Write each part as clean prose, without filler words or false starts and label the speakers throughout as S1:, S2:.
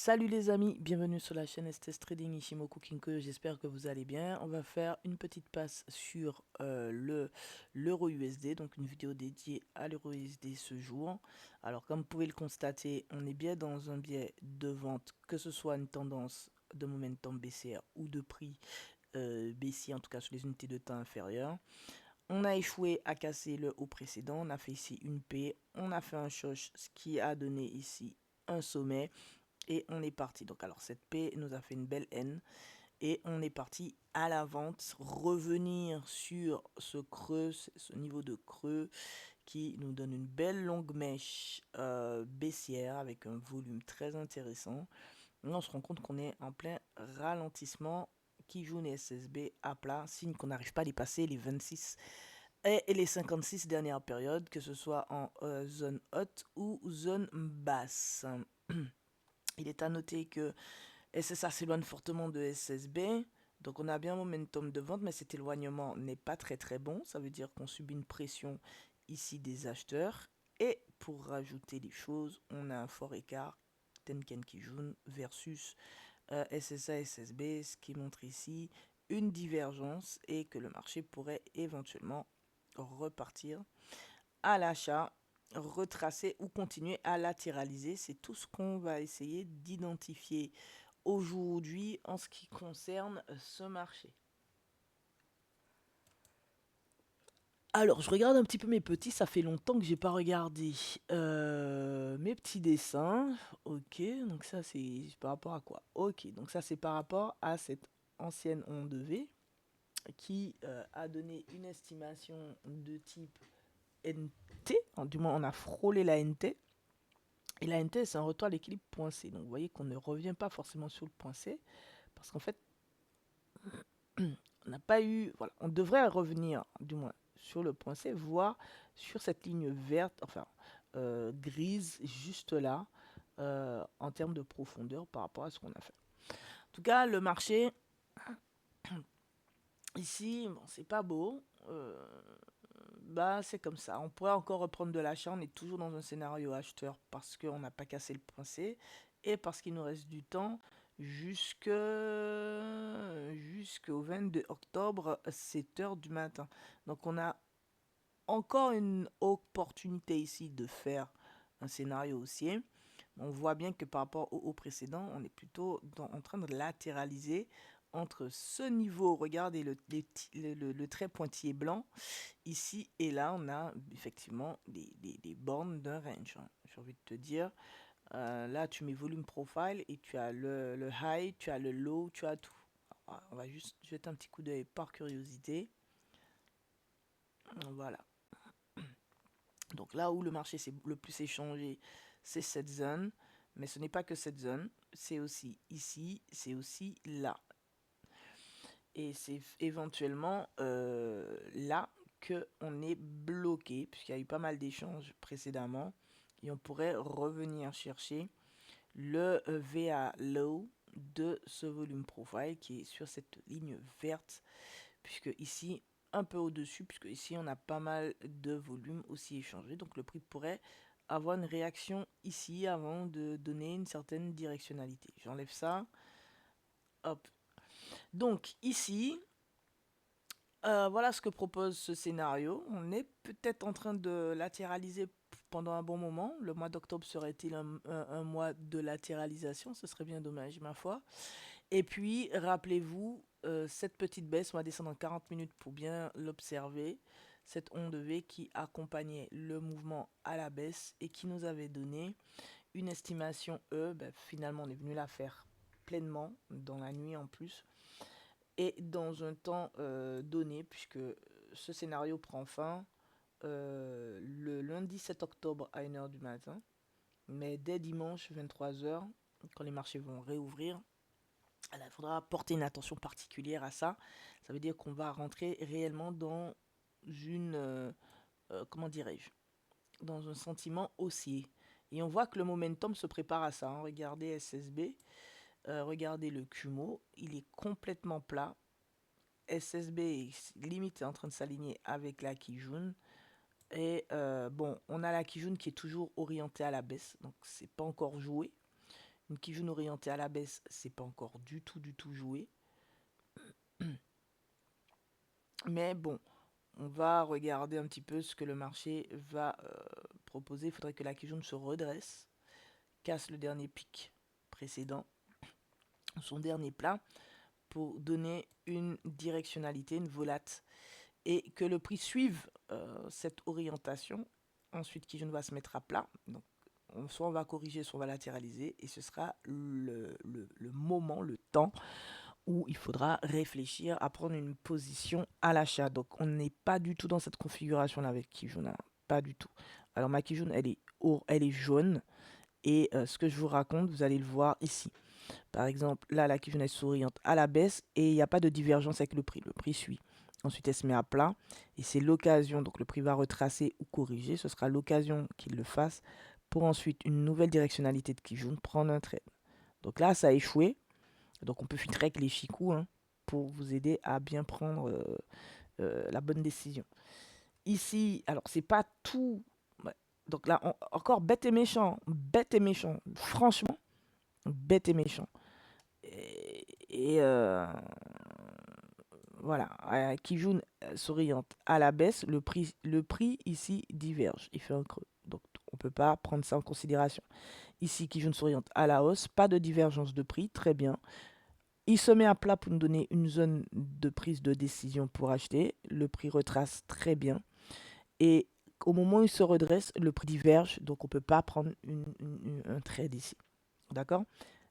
S1: Salut les amis, bienvenue sur la chaîne STS Trading Ishimoku Kinko, j'espère que vous allez bien. On va faire une petite passe sur l'euro USD, donc une vidéo dédiée à l'euro USD ce jour. Alors comme vous pouvez le constater, on est bien dans un biais de vente, que ce soit une tendance de momentum baissière ou de prix baissier, en tout cas sur les unités de temps inférieures. On a échoué à casser le haut précédent, on a fait ici une P, on a fait un choc, ce qui a donné ici un sommet. Et on est parti. Donc alors cette P nous a fait une belle N. Et on est parti à la vente. Revenir sur ce creux, ce niveau de creux qui nous donne une belle longue mèche baissière avec un volume très intéressant. Et on se rend compte qu'on est en plein ralentissement qui joue une SSB à plat. Signe qu'on n'arrive pas à dépasser les 26 et les 56 dernières périodes, que ce soit en zone haute ou zone basse. Il est à noter que SSA s'éloigne fortement de SSB. Donc on a bien un momentum de vente, mais cet éloignement n'est pas très bon. Ça veut dire qu'on subit une pression ici des acheteurs. Et pour rajouter les choses, on a un fort écart Tenken Kijun versus SSA SSB, ce qui montre ici une divergence et que le marché pourrait éventuellement repartir à l'achat, retracer ou continuer à latéraliser. C'est tout ce qu'on va essayer d'identifier aujourd'hui en ce qui concerne ce marché. Alors, je regarde un petit peu mes petits, ça fait longtemps que j'ai pas regardé mes petits dessins. Ok, donc ça c'est par rapport à quoi? Ok, donc ça c'est par rapport à cette ancienne onde V qui a donné une estimation de type NT, du moins on a frôlé la NT. Et la NT, c'est un retour à l'équilibre point C. Donc vous voyez qu'on ne revient pas forcément sur le point C, parce qu'en fait, on n'a pas eu... Voilà, on devrait revenir, du moins, sur le point C, voire sur cette ligne verte, enfin, grise, juste là, en termes de profondeur par rapport à ce qu'on a fait. En tout cas, le marché, ici, bon, c'est pas beau. Bah, c'est comme ça. On pourrait encore reprendre de l'achat. On est toujours dans un scénario acheteur parce qu'on n'a pas cassé le point C et parce qu'il nous reste du temps jusqu'au 22 octobre, 7 heures du matin. Donc, on a encore une opportunité ici de faire un scénario haussier. On voit bien que par rapport au précédent, on est plutôt en train de latéraliser entre ce niveau, regardez le trait pointillé blanc, ici et là, on a effectivement des bornes d'un range. J'ai envie de te dire, là, tu mets volume profile et tu as le high, tu as le low, tu as tout. Alors, on va juste jeter un petit coup d'œil par curiosité. Voilà. Donc là où le marché s'est le plus échangé, c'est cette zone. Mais ce n'est pas que cette zone, c'est aussi ici, c'est aussi là. Et c'est éventuellement là qu'on est bloqué, puisqu'il y a eu pas mal d'échanges précédemment. Et on pourrait revenir chercher le VA low de ce volume profile qui est sur cette ligne verte, puisque ici, un peu au-dessus, puisque ici on a pas mal de volume aussi échangé. Donc le prix pourrait avoir une réaction ici avant de donner une certaine directionnalité. J'enlève ça. Hop. Donc ici, voilà ce que propose ce scénario. On est peut-être en train de latéraliser pendant un bon moment. Le mois d'octobre serait-il un mois de latéralisation? Ce serait bien dommage, ma foi. Et puis, rappelez-vous, cette petite baisse, on va descendre en 40 minutes pour bien l'observer. Cette onde V qui accompagnait le mouvement à la baisse et qui nous avait donné une estimation E. Ben, finalement, on est venu la faire pleinement, dans la nuit en plus et dans un temps donné, puisque ce scénario prend fin le lundi 7 octobre à 1h du matin. Mais dès dimanche 23h, quand les marchés vont réouvrir, il faudra porter une attention particulière à ça. Ça veut dire qu'on va rentrer réellement dans une, comment dirais-je, dans un sentiment haussier. Et on voit que le momentum se prépare à ça, hein. Regardez SSB, regardez le Kumo, il est complètement plat. SSB est limite en train de s'aligner avec la Kijun. Et bon, on a la Kijun qui est toujours orientée à la baisse, donc c'est pas encore joué. Une Kijun orientée à la baisse, c'est pas encore du tout joué. Mais bon, on va regarder un petit peu ce que le marché va proposer. Il faudrait que la Kijun se redresse, casse le dernier pic précédent, son dernier plat, pour donner une directionnalité, une volate, et que le prix suive cette orientation. Ensuite, Kijun va se mettre à plat. Donc, soit on va corriger, soit on va latéraliser, et ce sera le moment, le temps où il faudra réfléchir à prendre une position à l'achat. Donc, on n'est pas du tout dans cette configuration-là avec Kijun, hein, pas du tout. Alors, ma Kijun, elle est jaune, et ce que je vous raconte, vous allez le voir ici. Par exemple, là, la Kijun est souriante à la baisse, et il n'y a pas de divergence avec le prix. Le prix suit. Ensuite, elle se met à plat, et c'est l'occasion, donc le prix va retracer ou corriger, ce sera l'occasion qu'il le fasse, pour ensuite une nouvelle directionnalité de Kijun, prendre un trade. Donc là, ça a échoué, donc on peut filtrer avec les chikou, hein, pour vous aider à bien prendre la bonne décision. Ici, alors c'est pas tout, ouais. Donc là, encore bête et méchant, franchement, bête et méchant. Et voilà, Kijun souriante à la baisse, le prix ici diverge, il fait un creux. Donc on ne peut pas prendre ça en considération. Ici, Kijun souriante à la hausse, pas de divergence de prix, très bien. Il se met à plat pour nous donner une zone de prise de décision pour acheter. Le prix retrace très bien. Et au moment où il se redresse, le prix diverge, donc on ne peut pas prendre un trade ici. D'accord?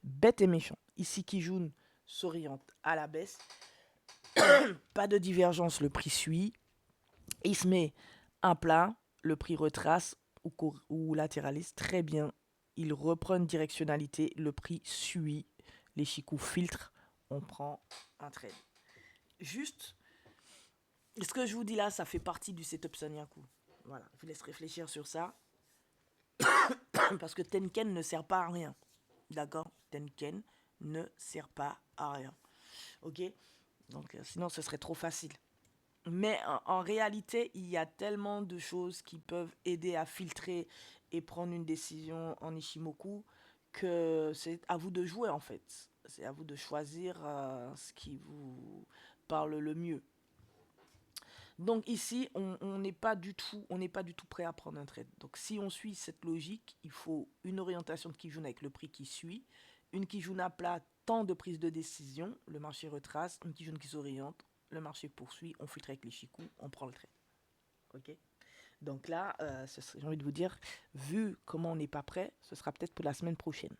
S1: Bête et méchant. Ici, Kijun s'oriente à la baisse. Pas de divergence, le prix suit. Il se met à plat, le prix retrace ou latéralise. Très bien. Il reprend une directionnalité, le prix suit. Les chikou filtrent, on prend un trade. Juste, ce que je vous dis là, ça fait partie du setup Sanyaku. Voilà, je vous laisse réfléchir sur ça. Parce que Tenken ne sert pas à rien. D'accord? Tenken ne sert pas à rien. Ok? Donc, sinon, ce serait trop facile. Mais en réalité, il y a tellement de choses qui peuvent aider à filtrer et prendre une décision en Ishimoku que c'est à vous de jouer en fait. C'est à vous de choisir ce qui vous parle le mieux. Donc ici, on n'est pas du tout, prêt à prendre un trade. Donc si on suit cette logique, il faut une orientation de Kijun avec le prix qui suit, une Kijun à plat, temps de prise de décision, le marché retrace, une Kijun qui s'oriente, le marché poursuit, on filtre avec les chikou, on prend le trade. Ok. Donc là, j'ai envie de vous dire, vu comment on n'est pas prêt, ce sera peut-être pour la semaine prochaine.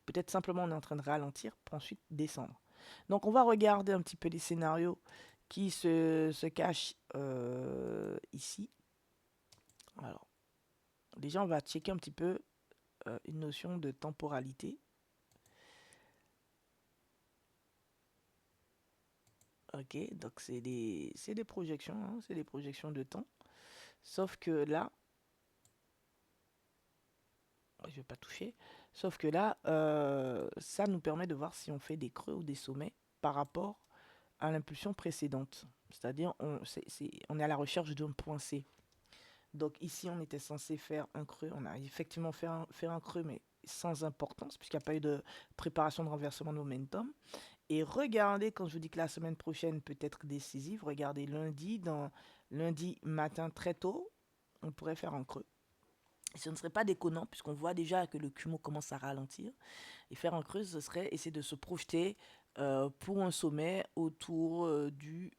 S1: Peut-être simplement on est en train de ralentir pour ensuite descendre. Donc on va regarder un petit peu les scénarios qui se cachent ici. Alors, déjà on va checker un petit peu une notion de temporalité. Ok, donc c'est des projections, hein, c'est des projections de temps. Sauf que là, je vais pas toucher. Sauf que là, ça nous permet de voir si on fait des creux ou des sommets par rapport à l'impulsion précédente. C'est-à-dire, on est à la recherche d'un point C. Donc ici, on était censé faire un creux. On a effectivement fait un creux, mais sans importance, puisqu'il n'y a pas eu de préparation de renversement de momentum. Et regardez, quand je vous dis que la semaine prochaine peut être décisive, regardez lundi matin très tôt, on pourrait faire un creux. Ce ne serait pas déconnant, puisqu'on voit déjà que le Kumo commence à ralentir. Et faire un creux, ce serait essayer de se projeter pour un sommet autour du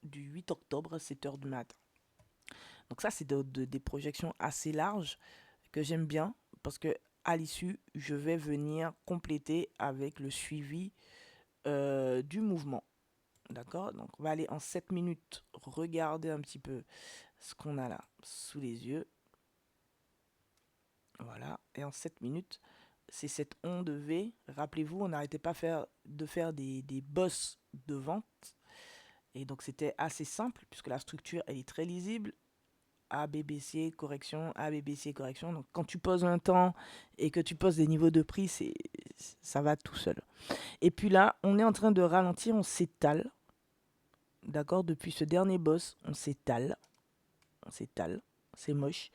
S1: 8 octobre, 7 h du matin. Donc ça, c'est des projections assez larges que j'aime bien, parce que à l'issue, je vais venir compléter avec le suivi du mouvement. D'accord? Donc on va aller en 7 minutes, regarder un petit peu ce qu'on a là sous les yeux. Voilà, et en 7 minutes, c'est cette onde V. Rappelez-vous, on n'arrêtait pas de faire des bosses de vente. Et donc c'était assez simple, puisque la structure, elle est très lisible. ABBC, correction, ABBC, correction. Donc quand tu poses un temps et que tu poses des niveaux de prix, ça va tout seul. Et puis là, on est en train de ralentir, on s'étale. D'accord? Depuis ce dernier boss, on s'étale. On s'étale. c'est moche.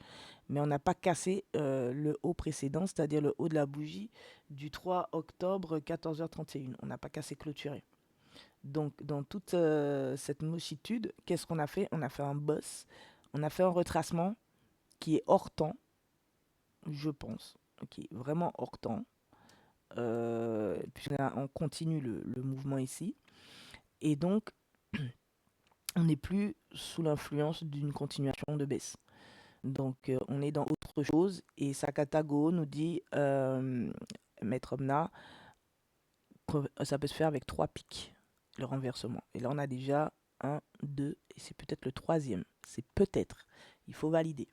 S1: Mais on n'a pas cassé le haut précédent, c'est-à-dire le haut de la bougie du 3 octobre 14h31. On n'a pas cassé clôturé. Donc, dans toute cette mochitude, qu'est-ce qu'on a fait? On a fait un boss, on a fait un retracement qui est hors temps, je pense, qui est vraiment hors temps. Puis on continue le mouvement ici. Et donc, on n'est plus sous l'influence d'une continuation de baisse. Donc, on est dans autre chose. Et Sakatago nous dit, Maître Omna, que ça peut se faire avec 3 pics, le renversement. Et là, on a déjà un, deux, et c'est peut-être le troisième. C'est peut-être. Il faut valider.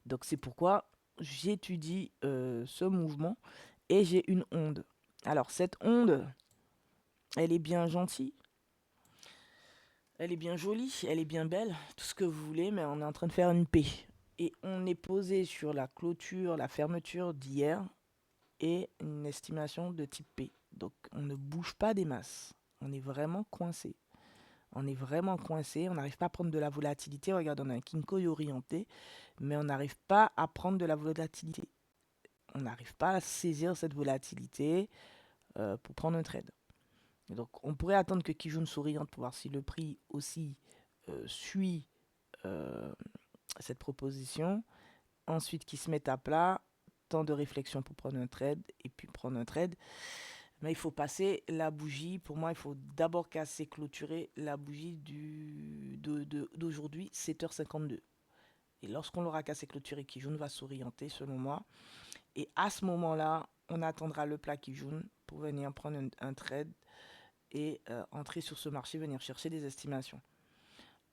S1: Donc, c'est pourquoi j'étudie ce mouvement et j'ai une onde. Alors, cette onde, elle est bien gentille, elle est bien jolie, elle est bien belle, tout ce que vous voulez, mais on est en train de faire une paix. Et on est posé sur la clôture, la fermeture d'hier et une estimation de type P. Donc on ne bouge pas des masses. On est vraiment coincé. On est vraiment coincé. On n'arrive pas à prendre de la volatilité. Regarde, on a un Kinkoi orienté, mais on n'arrive pas à prendre de la volatilité. On n'arrive pas à saisir cette volatilité pour prendre un trade. Et donc on pourrait attendre que Kijun s'oriente pour voir si le prix aussi suit euh, cette proposition. Ensuite, qui se mette à plat, temps de réflexion pour prendre un trade et puis prendre un trade. Mais il faut passer la bougie. Pour moi, il faut d'abord casser, clôturer la bougie d'aujourd'hui, 7h52. Et lorsqu'on l'aura cassé, clôturé, Kijun va s'orienter selon moi. Et à ce moment-là, on attendra le plat Kijun pour venir prendre un trade et entrer sur ce marché, venir chercher des estimations.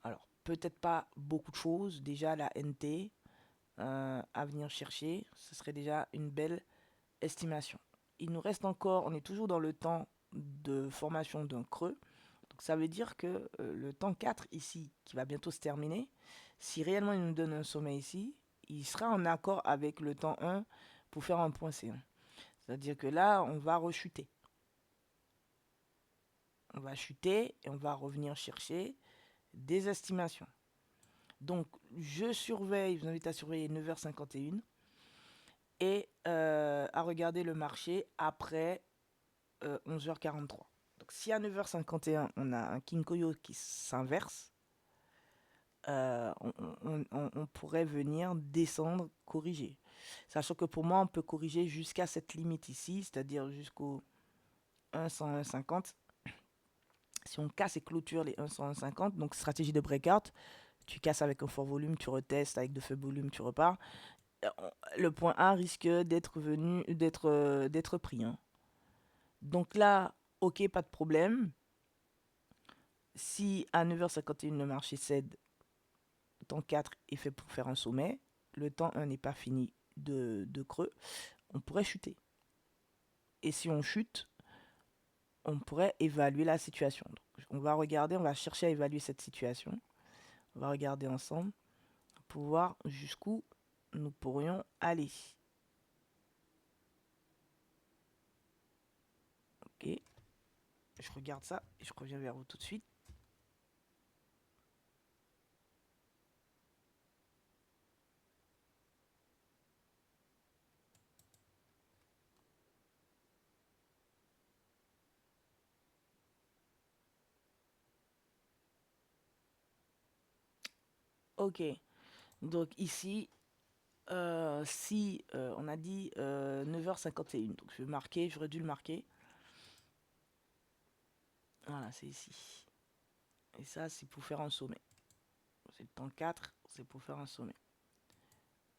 S1: Alors, peut-être pas beaucoup de choses. Déjà, la NT, à venir chercher, ce serait déjà une belle estimation. Il nous reste encore, on est toujours dans le temps de formation d'un creux. Donc ça veut dire que le temps 4 ici, qui va bientôt se terminer, si réellement il nous donne un sommet ici, il sera en accord avec le temps 1 pour faire un point C1. C'est-à-dire que là, on va rechuter. On va chuter et on va revenir chercher des estimations. Donc, je surveille, je vous invite à surveiller 9h51 et à regarder le marché après 11h43. Donc, si à 9h51, on a un Kinkoyo qui s'inverse, on pourrait venir descendre, corriger. Sachant que pour moi, on peut corriger jusqu'à cette limite ici, c'est-à-dire jusqu'au 1,101,50. Si on casse et clôture les 1,101,50, donc stratégie de breakout, tu casses avec un fort volume, tu retestes avec de faibles volumes, tu repars. Le point A risque d'être pris. Hein. Donc là, ok, pas de problème. Si à 9h51 le marché cède, le temps 4 est fait pour faire un sommet, le temps 1 n'est pas fini de creux, on pourrait chuter. Et si on chute, on pourrait évaluer la situation. Donc, on va regarder, on va chercher à évaluer cette situation. On va regarder ensemble pour voir jusqu'où nous pourrions aller. Ok, je regarde ça et je reviens vers vous tout de suite. Ok, donc ici, si on a dit 9h51, donc je vais marquer, j'aurais dû le marquer. Voilà, c'est ici. Et ça, c'est pour faire un sommet. C'est le temps 4, c'est pour faire un sommet.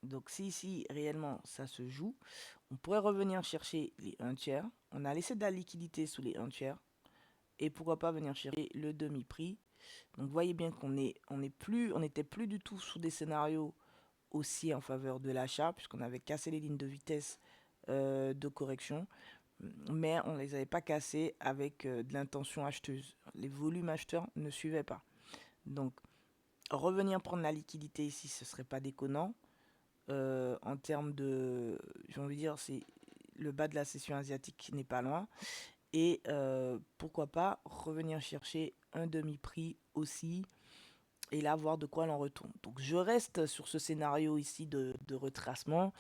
S1: Donc si ici, réellement, ça se joue, on pourrait revenir chercher les 1 tiers. On a laissé de la liquidité sous les 1 tiers. Et pourquoi pas venir chercher le demi-prix. Donc vous voyez bien qu'on n'était plus du tout sous des scénarios aussi en faveur de l'achat, puisqu'on avait cassé les lignes de vitesse de correction, mais on ne les avait pas cassées avec de l'intention acheteuse. Les volumes acheteurs ne suivaient pas. Donc revenir prendre la liquidité ici, ce serait pas déconnant. En termes de, j'ai envie de dire, c'est le bas de la session asiatique qui n'est pas loin. Et pourquoi pas revenir chercher un demi-prix aussi et là voir de quoi l'on retourne. Donc je reste sur ce scénario ici de retracement.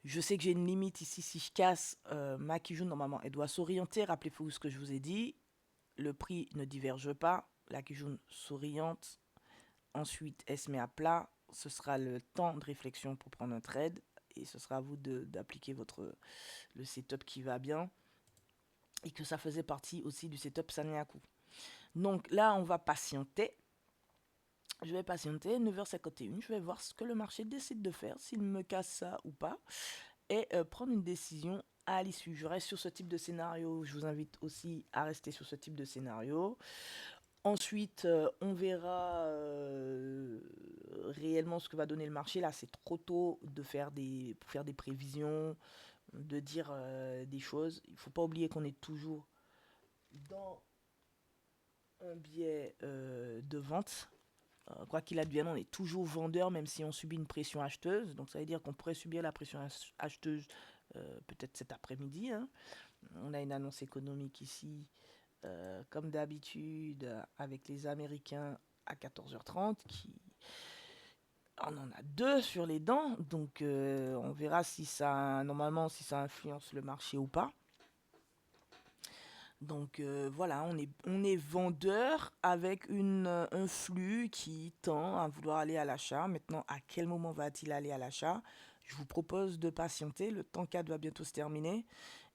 S1: Je sais que j'ai une limite ici. Si je casse ma Kijun, normalement, elle doit s'orienter. Rappelez-vous ce que je vous ai dit. Le prix ne diverge pas. La Kijun s'oriente. Ensuite, elle se met à plat. Ce sera le temps de réflexion pour prendre un trade. Et ce sera à vous d'appliquer le setup qui va bien. Et que ça faisait partie aussi du setup Sanyaku. Donc là, on va patienter. Je vais patienter, 9h51, je vais voir ce que le marché décide de faire, s'il me casse ça ou pas, et prendre une décision à l'issue. Je reste sur ce type de scénario, je vous invite aussi à rester sur ce type de scénario. Ensuite, on verra réellement ce que va donner le marché. Là, c'est trop tôt pour faire des prévisions, de dire des choses. Il ne faut pas oublier qu'on est toujours dans un biais de vente. Quoi qu'il advienne, on est toujours vendeur, même si on subit une pression acheteuse. Donc ça veut dire qu'on pourrait subir la pression acheteuse peut-être cet après-midi. Hein. On a une annonce économique ici, comme d'habitude, avec les Américains à 14h30. On en a deux sur les dents, donc on verra si normalement, si ça influence le marché ou pas. Donc voilà, on est vendeur avec un flux qui tend à vouloir aller à l'achat. Maintenant, à quel moment va-t-il aller à l'achat? Je vous propose de patienter. Le temps 4 va bientôt se terminer.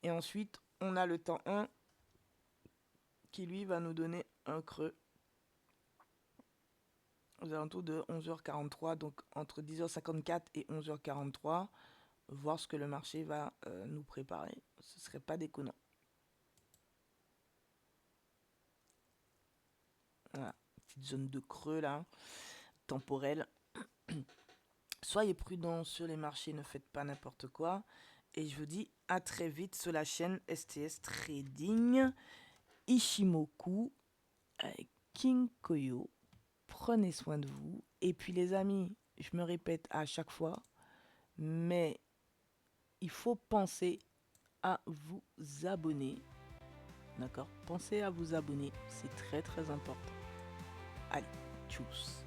S1: Et ensuite, on a le temps 1 qui, lui, va nous donner un creux aux alentours de 11h43. Donc entre 10h54 et 11h43, voir ce que le marché va nous préparer. Ce serait pas déconnant. Voilà, petite zone de creux là, temporelle. Soyez prudents sur les marchés, ne faites pas n'importe quoi. Et je vous dis à très vite sur la chaîne STS Trading. Ishimoku, King Koyo. Prenez soin de vous. Et puis les amis, je me répète à chaque fois, mais il faut penser à vous abonner. D'accord? Pensez à vous abonner, c'est très très important. Allez, tchuss.